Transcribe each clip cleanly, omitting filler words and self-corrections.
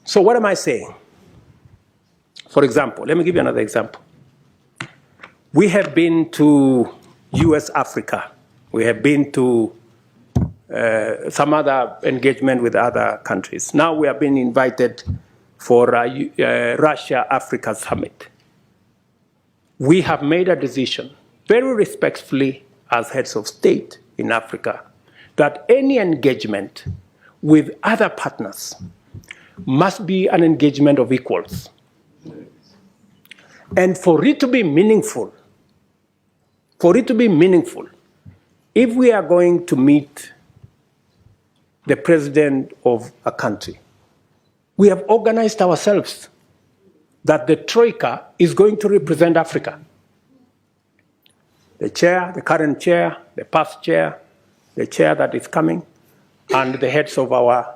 So what am I saying? For example, let me give you another example. We have been to US Africa. We have been to some other engagement with other countries. Now we have been invited for Russia-Africa Summit. We have made a decision, very respectfully as heads of state in Africa, that any engagement with other partners must be an engagement of equals. And for it to be meaningful, if we are going to meet the president of a country, we have organized ourselves that the Troika is going to represent Africa. The chair, the current chair, the past chair, the chair that is coming, and the heads of our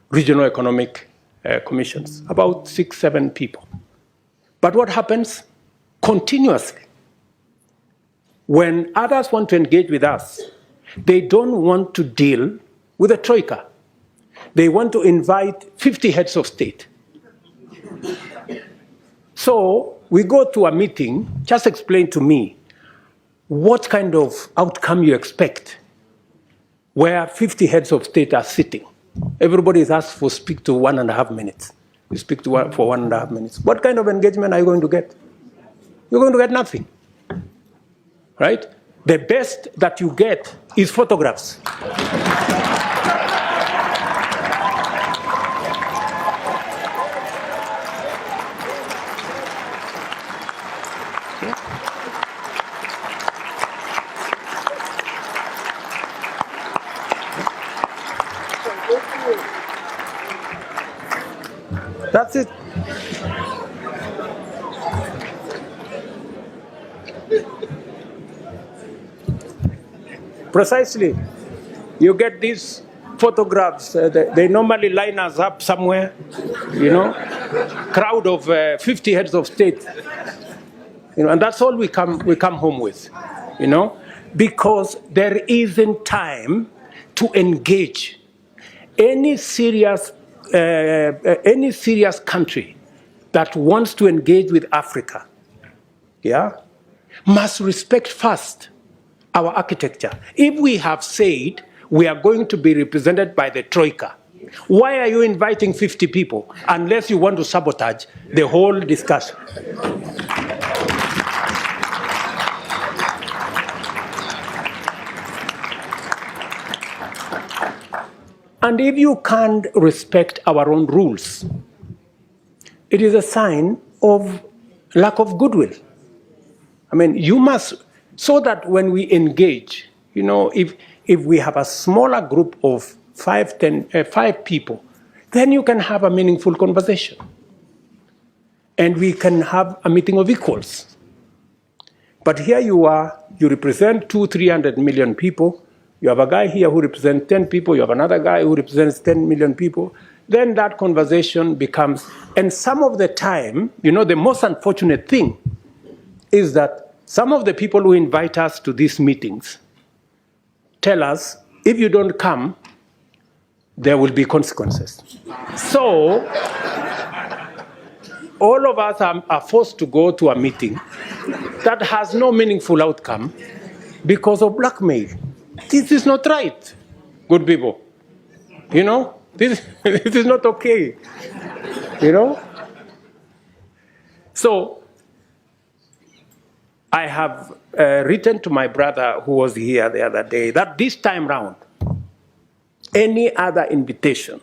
regional economic commissions, about 6, 7 people. But what happens continuously? When others want to engage with us, they don't want to deal with the Troika. They want to invite 50 heads of state. So we go to a meeting, just explain to me what kind of outcome you expect where 50 heads of state are sitting. Everybody is asked to speak to 1.5 minutes. You speak to for 1.5 minutes. What kind of engagement are you going to get? You're going to get nothing, right? The best that you get is photographs. That's it. Precisely. You get these photographs, they normally line us up somewhere, crowd of 50 heads of state. And that's all we come home with, because there isn't time to engage any serious country that wants to engage with Africa, must respect first our architecture. If we have said we are going to be represented by the Troika, why are you inviting 50 people unless you want to sabotage the whole discussion? And if you can't respect our own rules, it is a sign of lack of goodwill. I mean, you must, so that when we engage, if we have a smaller group of 5 people, then you can have a meaningful conversation. And we can have a meeting of equals. But here you are, you represent 200-300 million people. You have a guy here who represents 10 people. You have another guy who represents 10 million people. Then that conversation becomes, and some of the time, the most unfortunate thing is that some of the people who invite us to these meetings tell us, if you don't come, there will be consequences. So all of us are forced to go to a meeting that has no meaningful outcome because of blackmail. This is not right, good people. This is not okay. So I have written to my brother who was here the other day that this time round, any other invitation,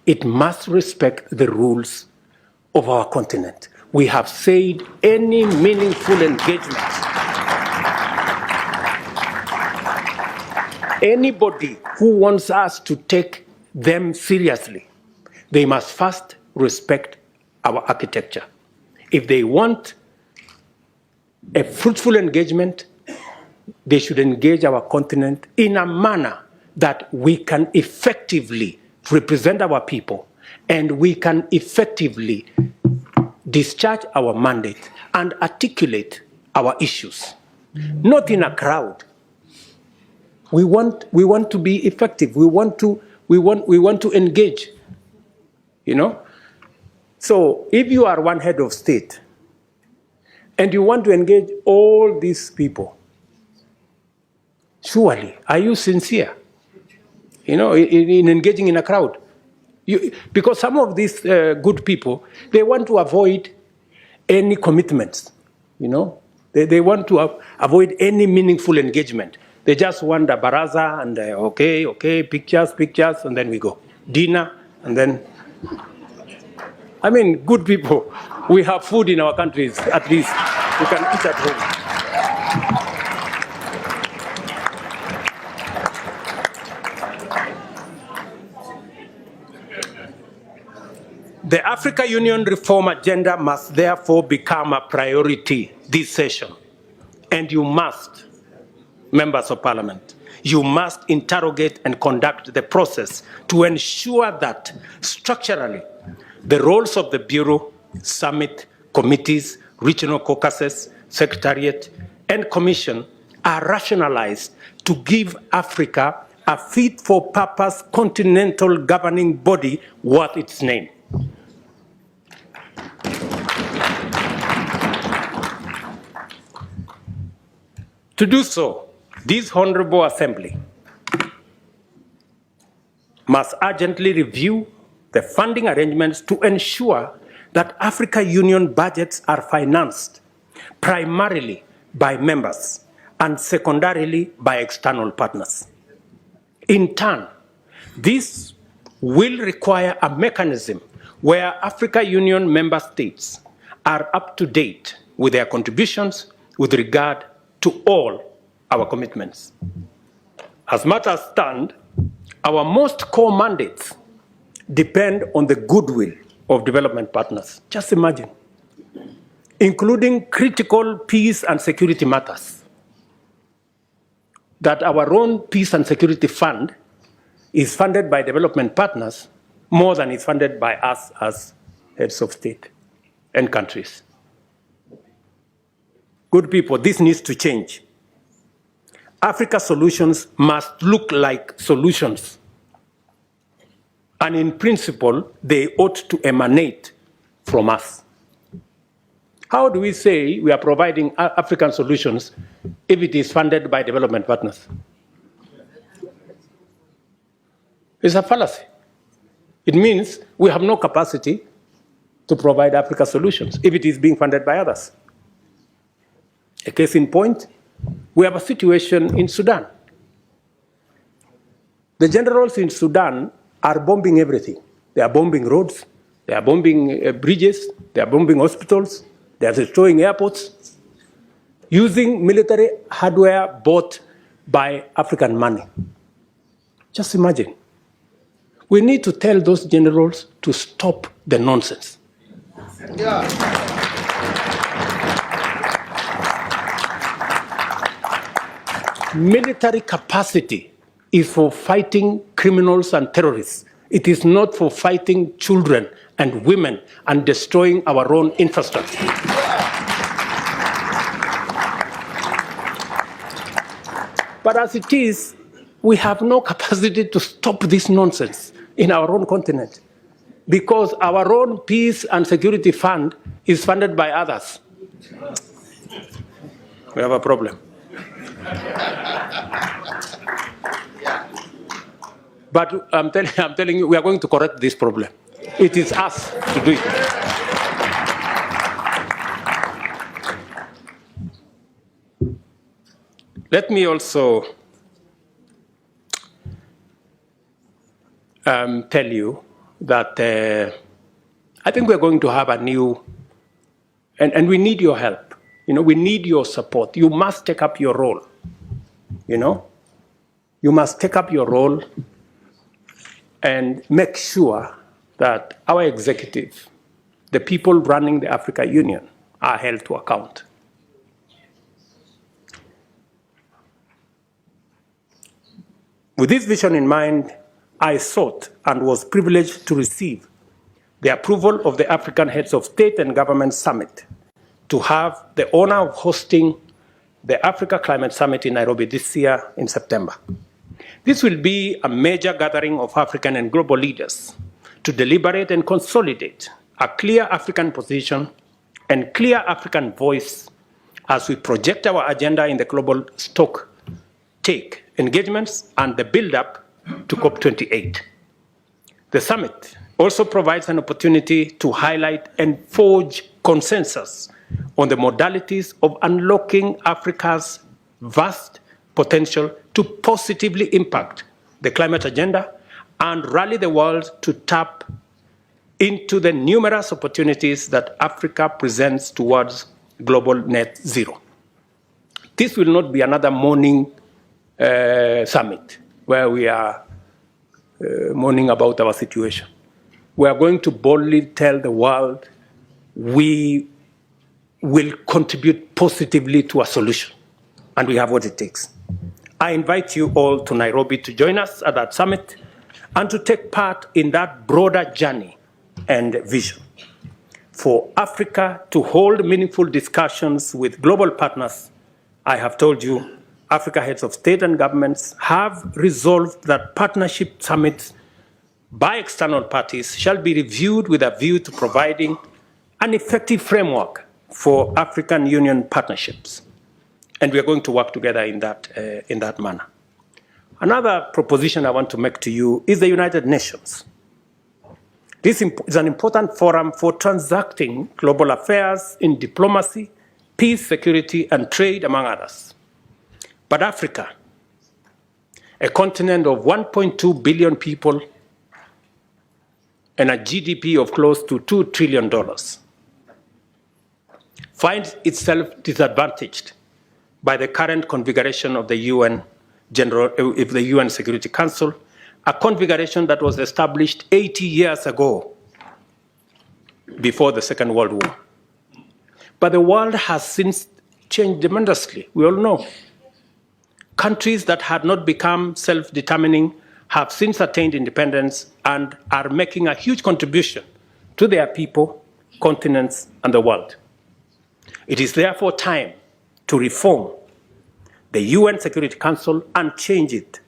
it must respect the rules of our continent. We have said any meaningful engagement, anybody who wants us to take them seriously, they must first respect our architecture. If they want a fruitful engagement, they should engage our continent in a manner that we can effectively represent our people and we can effectively discharge our mandate and articulate our issues, not in a crowd. We want to be effective. We want to engage. you know. So if you are one head of state and you want to engage all these people, surely, are you sincere, you know, in engaging in a crowd? Because some of these good people, they want to avoid any commitments, you know. They want to avoid any meaningful engagement. They just want a baraza and okay, pictures, and then we go. Dinner, and then, I mean, good people, we have food in our countries, at least. We can eat at home. The Africa Union reform agenda must therefore become a priority this session. And you must, members of parliament, you must interrogate and conduct the process to ensure that structurally the roles of the Bureau, Summit, committees, regional caucuses, Secretariat, and Commission are rationalized to give Africa a fit-for-purpose continental governing body worth its name. To do so, this Honorable Assembly must urgently review the funding arrangements to ensure that Africa Union budgets are financed primarily by members and secondarily by external partners. In turn, this will require a mechanism where Africa Union member states are up to date with their contributions with regard to all our commitments. As matters stand, our most core mandates depend on the goodwill of development partners. Just imagine, including critical peace and security matters, that our own peace and security fund is funded by development partners more than is funded by us as heads of state and countries. Good people, this needs to change. Africa solutions must look like solutions. And in principle, they ought to emanate from us. How do we say we are providing African solutions if it is funded by development partners? It's a fallacy. It means we have no capacity to provide Africa solutions if it is being funded by others. A case in point, we have a situation in Sudan. The generals in Sudan are bombing everything. They are bombing roads, they are bombing bridges, they are bombing hospitals, they are destroying airports, using military hardware bought by African money. Just imagine. We need to tell those generals to stop the nonsense. Yeah. Military capacity is for fighting criminals and terrorists. It is not for fighting children and women and destroying our own infrastructure. But as it is, we have no capacity to stop this nonsense in our own continent because our own peace and security fund is funded by others. We have a problem. But I'm telling you, we are going to correct this problem. It is us to do it. Let me also tell you that I think we're going to have a new, and we need your help. You know, we need your support. You must take up your role. You know, you must take up your role and make sure that our executive, the people running the Africa Union, are held to account. With this vision in mind, I sought and was privileged to receive the approval of the African Heads of State and Government Summit to have the honor of hosting the Africa Climate Summit in Nairobi this year in September. This will be a major gathering of African and global leaders to deliberate and consolidate a clear African position and clear African voice as we project our agenda in the global stock take engagements and the build-up to COP28. The summit also provides an opportunity to highlight and forge consensus on the modalities of unlocking Africa's vast potential to positively impact the climate agenda and rally the world to tap into the numerous opportunities that Africa presents towards global net zero. This will not be another morning summit where we are mourning about our situation. We are going to boldly tell the world we will contribute positively to a solution, and we have what it takes. I invite you all to Nairobi to join us at that summit and to take part in that broader journey and vision for Africa to hold meaningful discussions with global partners. I have told you, Africa heads of state and governments have resolved that partnership summits by external parties shall be reviewed with a view to providing an effective framework for African Union partnerships. And we are going to work together in that manner. Another proposition I want to make to you is the United Nations. This is an important forum for transacting global affairs in diplomacy, peace, security, and trade, among others. But Africa, a continent of 1.2 billion people and a GDP of close to $2 trillion, finds itself disadvantaged by the current configuration of the UN Security Council, a configuration that was established 80 years ago, before the Second World War. But the world has since changed tremendously, we all know. Countries that had not become self-determining have since attained independence and are making a huge contribution to their people, continents, and the world. It is therefore time to reform the UN Security Council and change it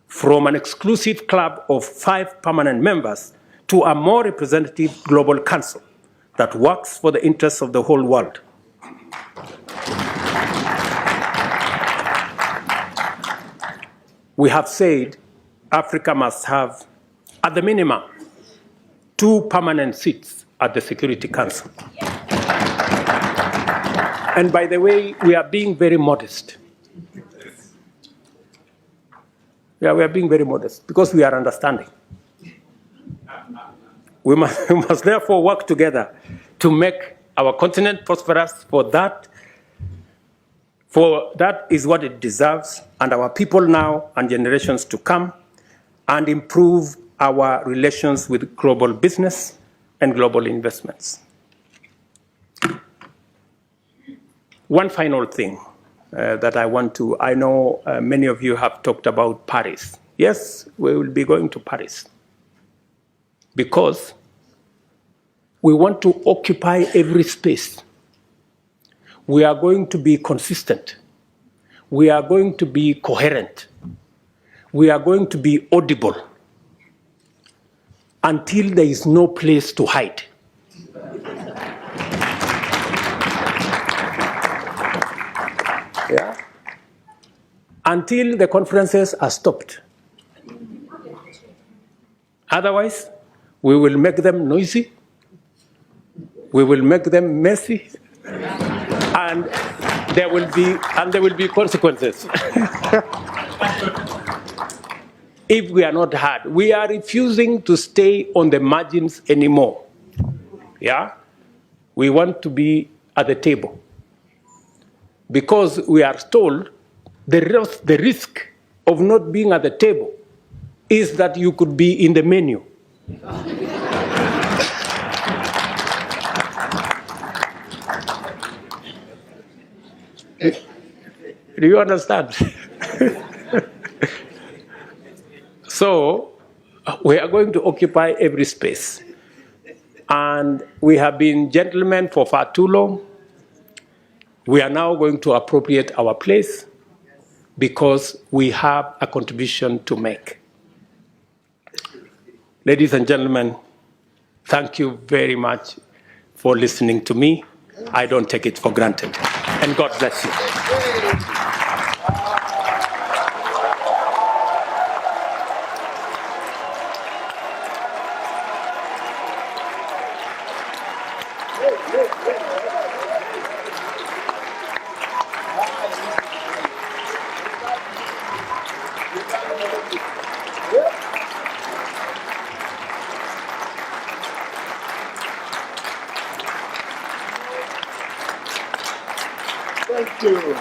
from an exclusive club of 5 permanent members to a more representative global council that works for the interests of the whole world. We have said Africa must have, at the minimum, 2 permanent seats at the Security Council. And by the way, we are being very modest. Yeah, we are being very modest because we are understanding. We must therefore work together to make our continent prosperous. For that is what it deserves, and our people now and generations to come, and improve our relations with global business and global investments. One final thing that I know many of you have talked about Paris. Yes, we will be going to Paris because we want to occupy every space. We are going to be consistent. We are going to be coherent. We are going to be audible until there is no place to hide. Yeah? Until the conferences are stopped. Otherwise, we will make them noisy, we will make them messy, and there will be consequences. If we are not heard, we are refusing to stay on the margins anymore. Yeah? We want to be at the table. Because we are told the risk of not being at the table is that you could be in the menu. Do you understand? So we are going to occupy every space. And we have been gentlemen for far too long. We are now going to appropriate our place because we have a contribution to make. Ladies and gentlemen, Thank you very much for listening to me. I don't take it for granted. And God bless you. Thank you.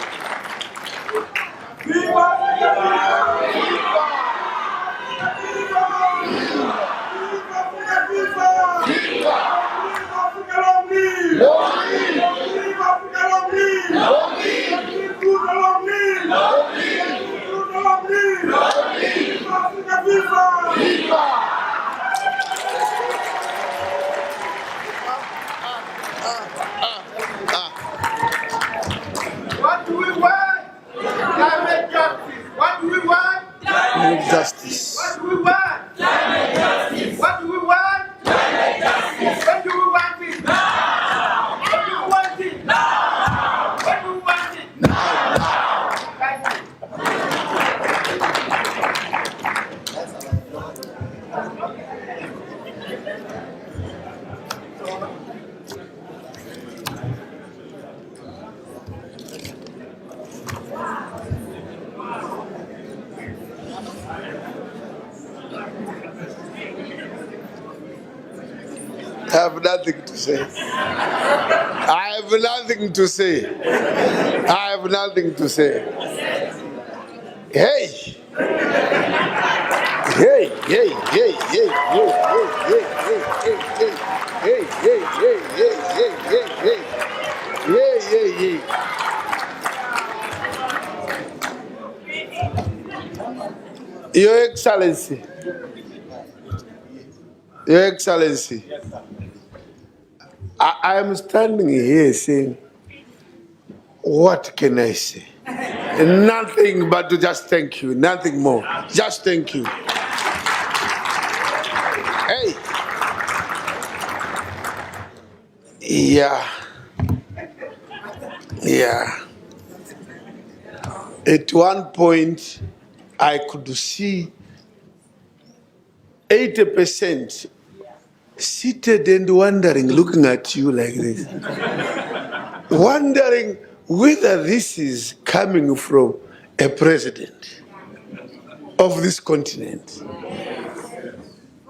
What do we want? Climate justice. What do we want? Climate justice. What do we want? Climate justice. What do we want? Climate justice. When do we want it? Now. When do we want it? Now. When do we want it? Now. Thank you. I have nothing to say. I have nothing to say. I have nothing to say. Hey! Hey, hey, hey, hey, hey, hey, hey, hey, hey, hey, hey, hey, hey, hey, hey, hey, hey, hey. Your Excellency. Your Excellency. I am standing here saying, what can I say? Nothing but to just thank you, nothing more. Just thank you. Hey. Yeah. Yeah. At one point, I could see 80% seated and wondering, looking at you like this. Wondering whether this is coming from a president of this continent.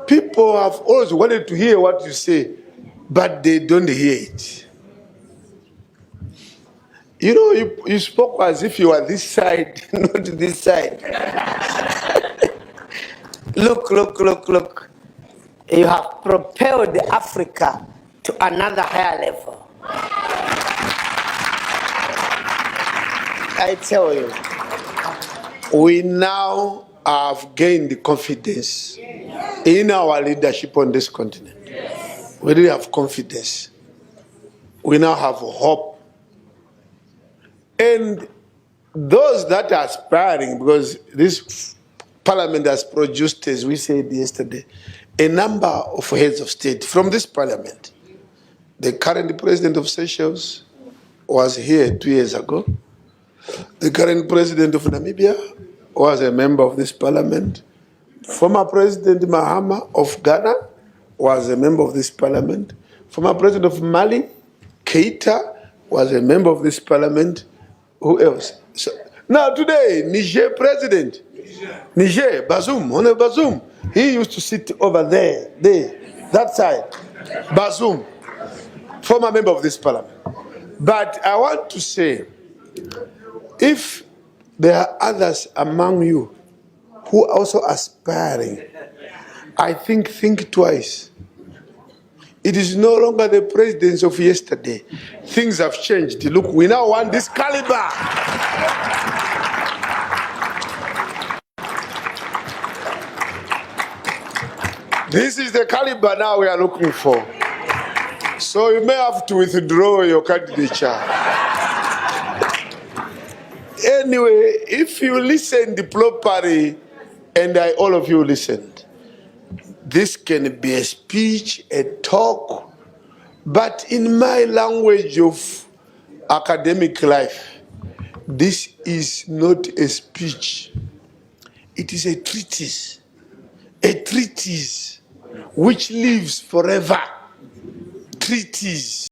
People have always wanted to hear what you say, but they don't hear it. You know, you spoke as if you were this side, not this side. Look, look, look, look. You have propelled Africa to another higher level. I tell you. We now have gained the confidence in our leadership on this continent. We really have confidence. We now have hope. And those that are aspiring, because this parliament has produced, as we said yesterday, a number of heads of state from this parliament. The current president of Seychelles was here 2 years ago. The current president of Namibia was a member of this parliament. Former President Mahama of Ghana was a member of this parliament. Former President of Mali, Keita, was a member of this parliament. Who else? So, now today, Niger president, Niger, Bazoum, Honorable Bazoum, he used to sit over there, that side. Bazoum, former member of this parliament. But I want to say, if there are others among you who are also aspiring, I think twice. It is no longer the presidents of yesterday. Things have changed. Look, we now want this caliber. This is the caliber now we are looking for. So you may have to withdraw your candidature. Anyway, if you listened properly, and all of you listened, this can be a speech, a talk, but in my language of academic life, this is not a speech. It is a treatise which lives forever. Treatise.